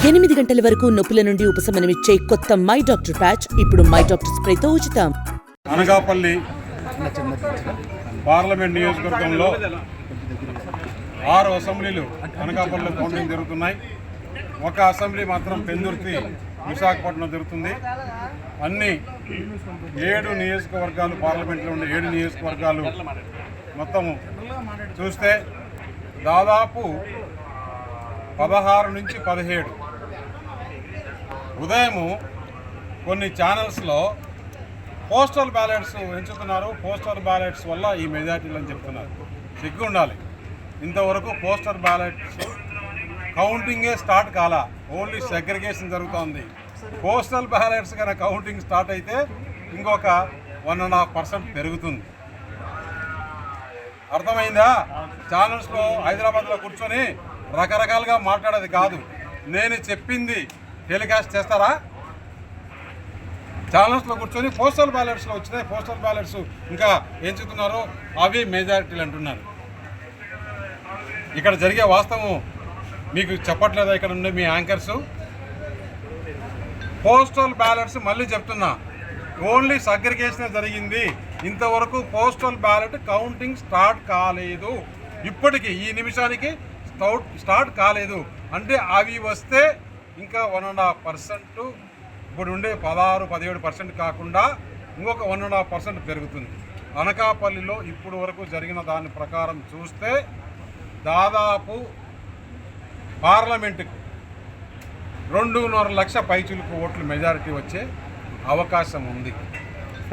8 గంటల వరకు నొప్పుల నుండి ఉపశమనమిచ్చే కొత్త మై డాక్టర్ ప్యాచ్ ఇప్పుడు మై డాక్టర్ స్ప్రేతో ఉచితం. అనకాపల్లి పార్లమెంట్ నియోజకవర్గంలో 6 అసెంబ్లీలు అనకాపల్లిలో కౌంటింగ్ జరుగుతున్నాయి. ఒక అసెంబ్లీ మాత్రం పెందుర్తి విశాఖపట్నం జరుగుతుంది. అన్ని 7 నియోజకవర్గాలు పార్లమెంట్లో ఉండే 7 నియోజకవర్గాలు మొత్తం చూస్తే దాదాపు 16 నుంచి 17 ఉదయము కొన్ని ఛానల్స్లో పోస్టల్ బ్యాలెట్స్ ఎంచుతున్నారు. పోస్టల్ బ్యాలెట్స్ వల్ల ఈ మెజార్టీలు అని చెప్తున్నారు. సిగ్గు ఉండాలి. ఇంతవరకు పోస్టల్ బ్యాలెట్స్ కౌంటింగే స్టార్ట్ కాలా, ఓన్లీ సెగ్రిగేషన్ జరుగుతోంది. పోస్టల్ బ్యాలెట్స్ కనుక కౌంటింగ్ స్టార్ట్ అయితే ఇంకొక 1.5% పెరుగుతుంది. అర్థమైందా? ఛానల్స్లో హైదరాబాద్లో కూర్చొని రకరకాలుగా మాట్లాడేది కాదు. నేను చెప్పింది టెలికాస్ట్ చేస్తారా? ఛానల్స్లో కూర్చొని పోస్టల్ బ్యాలెట్స్లో వచ్చినాయి, పోస్టల్ బ్యాలెట్స్ ఇంకా ఎంచుతున్నారు, అవి మెజారిటీలు అంటున్నారు. ఇక్కడ జరిగే వాస్తవం మీకు చెప్పట్లేదా? ఇక్కడ ఉండే మీ యాంకర్స్ పోస్టల్ బ్యాలెట్స్ మళ్ళీ చెప్తున్నా, ఓన్లీ సగ్రిగేషన్ జరిగింది. ఇంతవరకు పోస్టల్ బ్యాలెట్ కౌంటింగ్ స్టార్ట్ కాలేదు. ఇప్పటికీ ఈ నిమిషానికి స్టార్ట్ కాలేదు. అంటే అవి వస్తే ఇంకా 1.5%, ఇప్పుడు ఉండే 16-17% కాకుండా ఇంకొక 1.5% పెరుగుతుంది. అనకాపల్లిలో ఇప్పుడు వరకు జరిగిన దాని ప్రకారం చూస్తే దాదాపు పార్లమెంటుకు 2.5 లక్ష పైచులకు ఓట్లు మెజారిటీ వచ్చే అవకాశం ఉంది.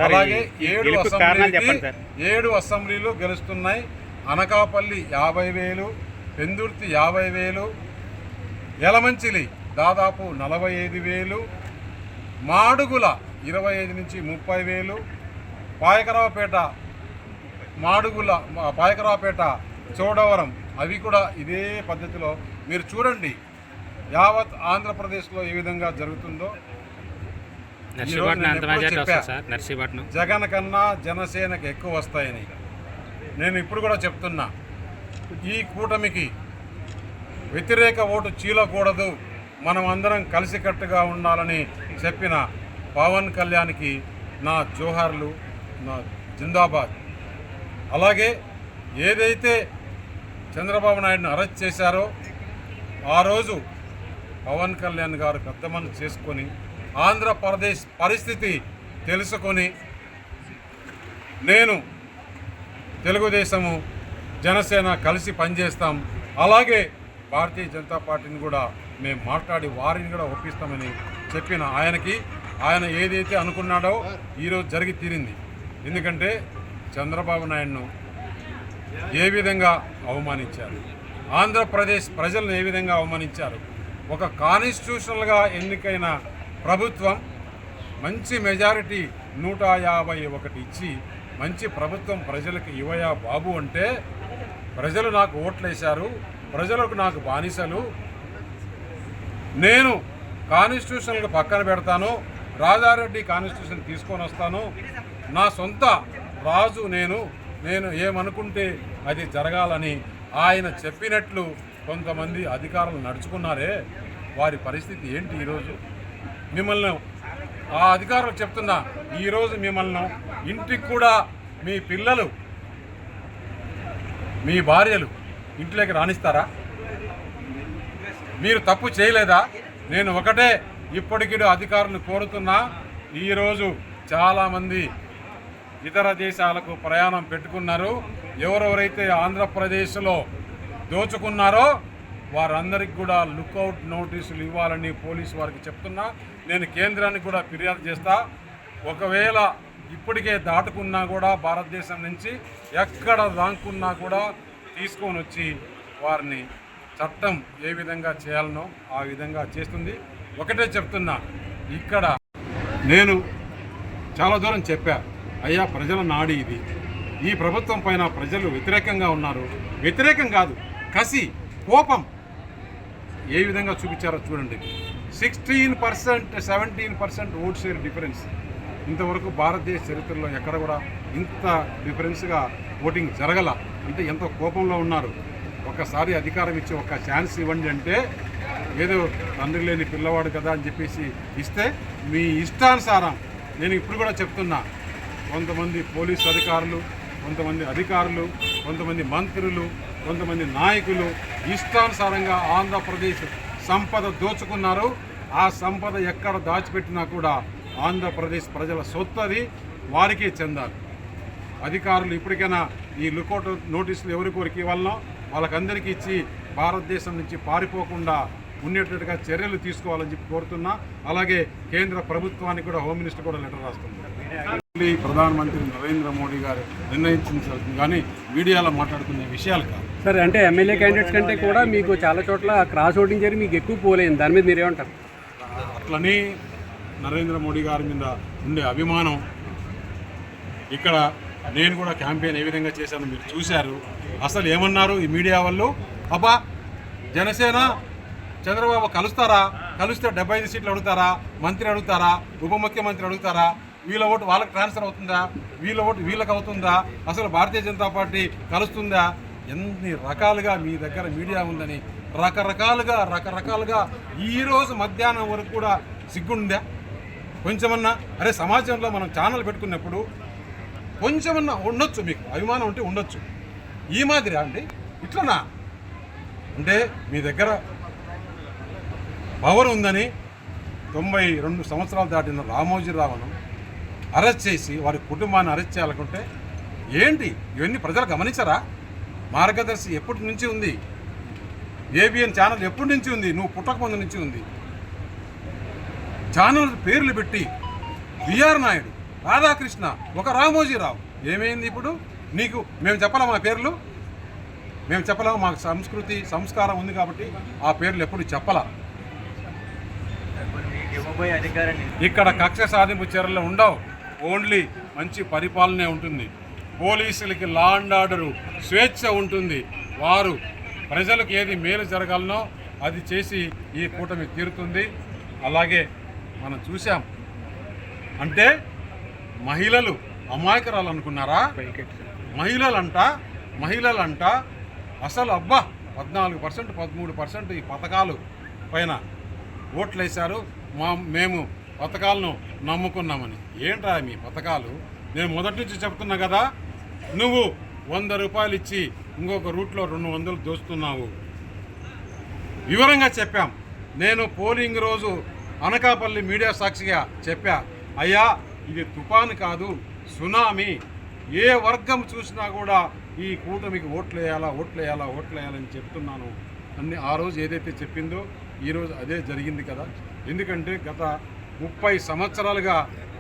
అలాగే 7 అసెంబ్లీలు గెలుస్తున్నాయి. అనకాపల్లి 50,000, పెందుర్తి 50,000, యలమంచిలి దాదాపు 45,000, మాడుగుల 25 నుంచి 30,000, పాయకరావుపేట చోడవరం అవి కూడా ఇదే పద్ధతిలో మీరు చూడండి. యావత్ ఆంధ్రప్రదేశ్లో ఏ విధంగా జరుగుతుందో జగన్ కన్నా జనసేనకు ఎక్కువ వస్తాయని నేను ఇప్పుడు కూడా చెప్తున్నా. ఈ కూటమికి వ్యతిరేక ఓటు చీలకూడదు, మనం అందరం కలిసికట్టుగా ఉండాలని చెప్పిన పవన్ కళ్యాణ్కి నా జోహార్లు, నా జిందాబాద్. అలాగే ఏదైతే చంద్రబాబు నాయుడుని అరెస్ట్ చేశారో ఆ రోజు పవన్ కళ్యాణ్ గారు పెద్ద మనసు చేసుకొని ఆంధ్రప్రదేశ్ పరిస్థితి తెలుసుకొని నేను తెలుగుదేశము జనసేన కలిసి పనిచేస్తాం, అలాగే భారతీయ జనతా పార్టీని కూడా మేము మాట్లాడి వారిని కూడా ఒప్పిస్తామని చెప్పిన ఆయన ఏదైతే అనుకున్నాడో ఈరోజు జరిగి తీరింది. ఎందుకంటే చంద్రబాబు నాయుడును ఏ విధంగా అవమానించారు, ఆంధ్రప్రదేశ్ ప్రజలను ఏ విధంగా అవమానించారు. ఒక కాన్స్టిట్యూషనల్గా ఎన్నికైన ప్రభుత్వం మంచి మెజారిటీ 151 ఇచ్చి మంచి ప్రభుత్వం ప్రజలకు ఇవ్వయా బాబు అంటే, ప్రజలు నాకు ఓట్లేశారు, ప్రజలకు నాకు బానిసలు, నేను కాన్స్టిట్యూషన్కి పక్కన పెడతాను, రాజారెడ్డి కాన్స్టిట్యూషన్ తీసుకొని వస్తాను, నా సొంత రాజు నేను ఏమనుకుంటే అది జరగాలని ఆయన చెప్పినట్లు కొంతమంది అధికారులు నడుచుకున్నారే, వారి పరిస్థితి ఏంటి? ఈరోజు మిమ్మల్ని ఆ అధికారులు చెప్తున్నా, ఈరోజు మిమ్మల్ని ఇంటికి కూడా మీ పిల్లలు మీ భార్యలు ఇంట్లోకి రాణిస్తారా? మీరు తప్పు చేయలేదా? నేను ఒకటే ఇప్పటికీ అధికారులను కోరుతున్నా, ఈరోజు చాలామంది ఇతర దేశాలకు ప్రయాణం పెట్టుకున్నారు. ఎవరెవరైతే ఆంధ్రప్రదేశ్లో దోచుకున్నారో వారందరికీ కూడా లుక్అవుట్ నోటీసులు ఇవ్వాలని పోలీసు వారికి చెప్తున్నా. నేను కేంద్రానికి కూడా ఫిర్యాదు చేస్తా. ఒకవేళ ఇప్పటికే దాటుకున్నా కూడా భారతదేశం నుంచి ఎక్కడ దాక్కున్నా కూడా తీసుకొని వచ్చి వారిని చట్టం ఏ విధంగా చేయాలనో ఆ విధంగా చేస్తుంది. ఒకటే చెప్తున్నా, ఇక్కడ నేను చాలా దూరం చెప్పా, అయ్యా ప్రజల నాడి ఇది, ఈ ప్రభుత్వం పైన ప్రజలు వ్యతిరేకంగా ఉన్నారు. వ్యతిరేకం కాదు, కసి, కోపం ఏ విధంగా చూపించారో చూడండి. 16%, 17% ఓట్ షేర్ డిఫరెన్స్. ఇంతవరకు భారతదేశ చరిత్రలో ఎక్కడ కూడా ఇంత డిఫరెన్స్గా ఓటింగ్ జరగల. అంటే ఎంతో కోపంలో ఉన్నారు. ఒకసారి అధికారం ఇచ్చి ఒక ఛాన్స్ ఇవ్వండి అంటే ఏదో తండ్రి లేని పిల్లవాడు కదా అని చెప్పేసి ఇస్తే మీ ఇష్టానుసారం నేను ఇప్పుడు కూడా చెప్తున్నా, కొంతమంది పోలీసు అధికారులు, కొంతమంది మంత్రులు, కొంతమంది నాయకులు ఇష్టానుసారంగా ఆంధ్రప్రదేశ్ సంపద దోచుకున్నారు. ఆ సంపద ఎక్కడ దాచిపెట్టినా కూడా ఆంధ్రప్రదేశ్ ప్రజల సొత్తది, వారికే చెందాలి. అధికారులు ఇప్పటికైనా ఈ లుకౌట్ నోటీసులు ఎవరికొరికి ఇవ్వాలనో వాళ్ళకందరికీ ఇచ్చి భారతదేశం నుంచి పారిపోకుండా ఉండేటట్టుగా చర్యలు తీసుకోవాలని చెప్పి కోరుతున్నా. అలాగే కేంద్ర ప్రభుత్వానికి కూడా హోమ్ మినిస్టర్ కూడా లెటర్ రాస్తుంది. ప్రధానమంత్రి నరేంద్ర మోడీ గారు నిర్ణయించింది కానీ మీడియాలో మాట్లాడుకునే విషయాలు కాదు. సరే, అంటే ఎమ్మెల్యే క్యాండిడేట్స్ కంటే కూడా మీకు చాలా చోట్ల క్రాస్ ఓటింగ్ జరిగి మీకు ఎక్కువ పోలేదు, దాని మీద మీరు ఏమంటారు? అట్లని నరేంద్ర మోడీ గారి మీద ఉండే అభిమానం, ఇక్కడ నేను కూడా క్యాంపెయిన్ ఏ విధంగా చేశానో మీరు చూశారు. అసలు ఏమన్నారు ఈ మీడియా వాళ్ళు, అబ్బా జనసేన చంద్రబాబు కలిస్తే 75 సీట్లు అడుగుతారా, మంత్రి అడుగుతారా, ఉప ముఖ్యమంత్రి అడుగుతారా, వీళ్ళ ఓటు వాళ్ళకి ట్రాన్స్ఫర్ అవుతుందా, వీళ్ళ ఓటు వీళ్ళకి అవుతుందా, అసలు భారతీయ జనతా పార్టీ కలుస్తుందా, ఎన్ని రకాలుగా మీ దగ్గర మీడియా ఉందని రకరకాలుగా ఈరోజు మధ్యాహ్నం వరకు కూడా సిగ్గుందా కొంచెమన్నా? అరే సమాజంలో మనం ఛానల్ పెట్టుకున్నప్పుడు కొంచెమన్నా ఉండొచ్చు, మీకు అభిమానం ఉంటే ఉండొచ్చు. ఈ మాదిరి అండి ఇట్లనా? అంటే మీ దగ్గర పవర్ ఉందని 92 సంవత్సరాలు దాటిన రామోజీరావును అరెస్ట్ చేసి వారి కుటుంబాన్ని అరెస్ట్ చేయాలనుకుంటే ఏంటి? ఇవన్నీ ప్రజలు గమనించరా? మార్గదర్శి ఎప్పటి నుంచి ఉంది? ఏబిఎన్ ఛానల్ ఎప్పటి నుంచి ఉంది? నువ్వు పుట్టకముందు నుంచి ఉంది. ఛానల్ పేర్లు పెట్టి బిఆర్ నాయుడు, రాధాకృష్ణ, ఒక రామోజీరావు, ఏమైంది ఇప్పుడు నీకు? మేము చెప్పలేం మన పేర్లు, మేము చెప్పలేము. మాకు సంస్కృతి సంస్కారం ఉంది కాబట్టి ఆ పేర్లు ఎప్పుడు చెప్పలా. ఇక్కడ కక్ష సాధింపు చర్యలు ఉండవు, ఓన్లీ మంచి పరిపాలనే ఉంటుంది. పోలీసులకి లా అండ్ ఆర్డరు స్వేచ్ఛ ఉంటుంది. వారు ప్రజలకు ఏది మేలు జరగాలనో అది చేసి ఈ కూటమి తీరుతుంది. అలాగే మనం చూసాం, అంటే మహిళలు అమాయకురాలు అనుకున్నారా? మహిళలంట అసలు అబ్బా 14%, 13% ఈ పథకాలు పైన ఓట్లు వేశారు. మేము పథకాలను నమ్ముకున్నామని. ఏంట్రా మీ పథకాలు? నేను మొదటి నుంచి చెప్తున్నా కదా, నువ్వు 100 రూపాయలు ఇచ్చి ఇంకొక రూట్లో 200 దోస్తున్నావు. వివరంగా చెప్పాం. నేను పోలింగ్ రోజు అనకాపల్లి మీడియా సాక్షిగా చెప్పా, అయ్యా ఇది తుఫాను కాదు, సునామీ. ఏ వర్గం చూసినా కూడా ఈ కూటమికి ఓట్లేయాలని చెప్తున్నాను అన్ని. ఆ రోజు ఏదైతే చెప్పిందో ఈరోజు అదే జరిగింది కదా. ఎందుకంటే గత 30 సంవత్సరాలుగా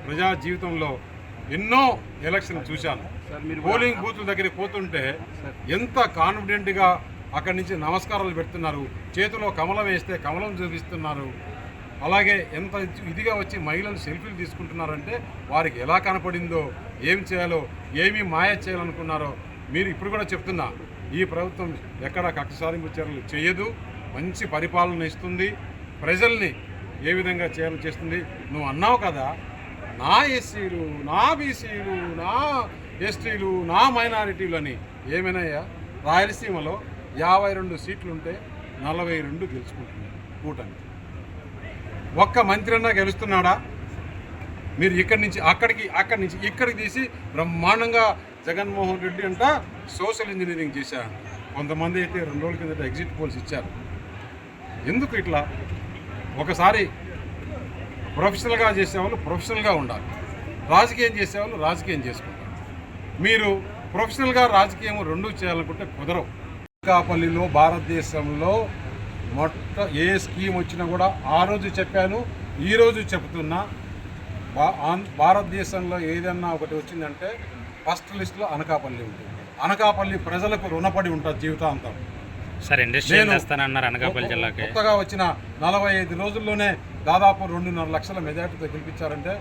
ప్రజా జీవితంలో ఎన్నో ఎలక్షన్ చూశాను. పోలింగ్ బూత్ల దగ్గరికి పోతుంటే ఎంత కాన్ఫిడెంట్గా అక్కడి నుంచి నమస్కారాలు పెడుతున్నారు, చేతిలో కమలం వేస్తే కమలం చూపిస్తున్నారు. అలాగే ఎంత ఇదిగా వచ్చి మహిళలు సెల్ఫీలు తీసుకుంటున్నారంటే వారికి ఎలా కనపడిందో, ఏం చేయాలో, ఏమీ మాయ చేయాలనుకున్నారో మీరు ఇప్పుడు కూడా చెప్తున్నా. ఈ ప్రభుత్వం ఎక్కడ కక్ష సాధింపు చర్యలు చేయదు, మంచి పరిపాలన ఇస్తుంది, ప్రజల్ని ఏ విధంగా చేయాలని చేస్తుంది. నువ్వు అన్నావు కదా, నా ఎస్సీలు, నా బీసీలు, నా ఎస్టీలు, నా మైనారిటీలు అని. ఏమైనాయా? రాయలసీమలో 52 సీట్లు ఉంటే 42 గెలుచుకుంటున్నారు కూటమి. ఒక్క మంత్రి అన్నా గెలుస్తున్నాడా? మీరు ఇక్కడి నుంచి ఇక్కడికి తీసి బ్రహ్మాండంగా జగన్మోహన్ రెడ్డి అంట సోషల్ ఇంజనీరింగ్ చేశారు. కొంతమంది అయితే 2 రోజుల కిందట ఎగ్జిట్ పోల్స్ ఇచ్చారు. ఎందుకు ఇట్లా? ఒకసారి ప్రొఫెషనల్గా చేసేవాళ్ళు ప్రొఫెషనల్గా ఉండాలి, రాజకీయం చేసేవాళ్ళు రాజకీయం చేసుకుంటారు. మీరు ప్రొఫెషనల్గా రాజకీయం రెండూ చేయాలనుకుంటే కుదరవు. అనకాపల్లిలో భారతదేశంలో ఏ స్కీమ్ వచ్చినా కూడా ఆ రోజు చెప్పాను, ఈరోజు చెప్తున్నా, భారతదేశంలో ఏదన్నా ఒకటి వచ్చిందంటే ఫస్ట్ లిస్టులో అనకాపల్లి ఉంటుంది. అనకాపల్లి ప్రజలకు రుణపడి ఉంటుంది జీవితాంతం. సార్ ఇండస్ట్రీ చేస్తానన్నారు అనకాపల్లి జిల్లాకి. కొత్తగా వచ్చిన 45 రోజుల్లోనే దాదాపు 2.5 లక్షల మెజార్టీతో గెలిపించారంటే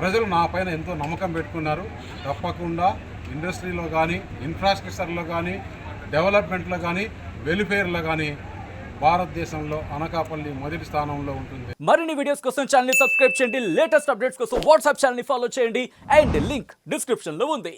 ప్రజలు నా పైన ఎంతో నమ్మకం పెట్టుకున్నారు. తప్పకుండా ఇండస్ట్రీలో కానీ, ఇన్ఫ్రాస్ట్రక్చర్లో కానీ, డెవలప్మెంట్లో కానీ, వెల్ఫేర్లో కానీ భారతదేశంలో అనకాపల్లి మొదటి స్థానంలో ఉంటుంది. మరిన్ని వీడియోస్ కోసం ఛానల్ ని సబ్స్క్రైబ్ చేయండి, లేటెస్ట్ అప్డేట్స్ కోసం వాట్సాప్ ఛానల్ ని ఫాలో చేయండి అండ్ లింక్ డిస్క్రిప్షన్ లో ఉంది.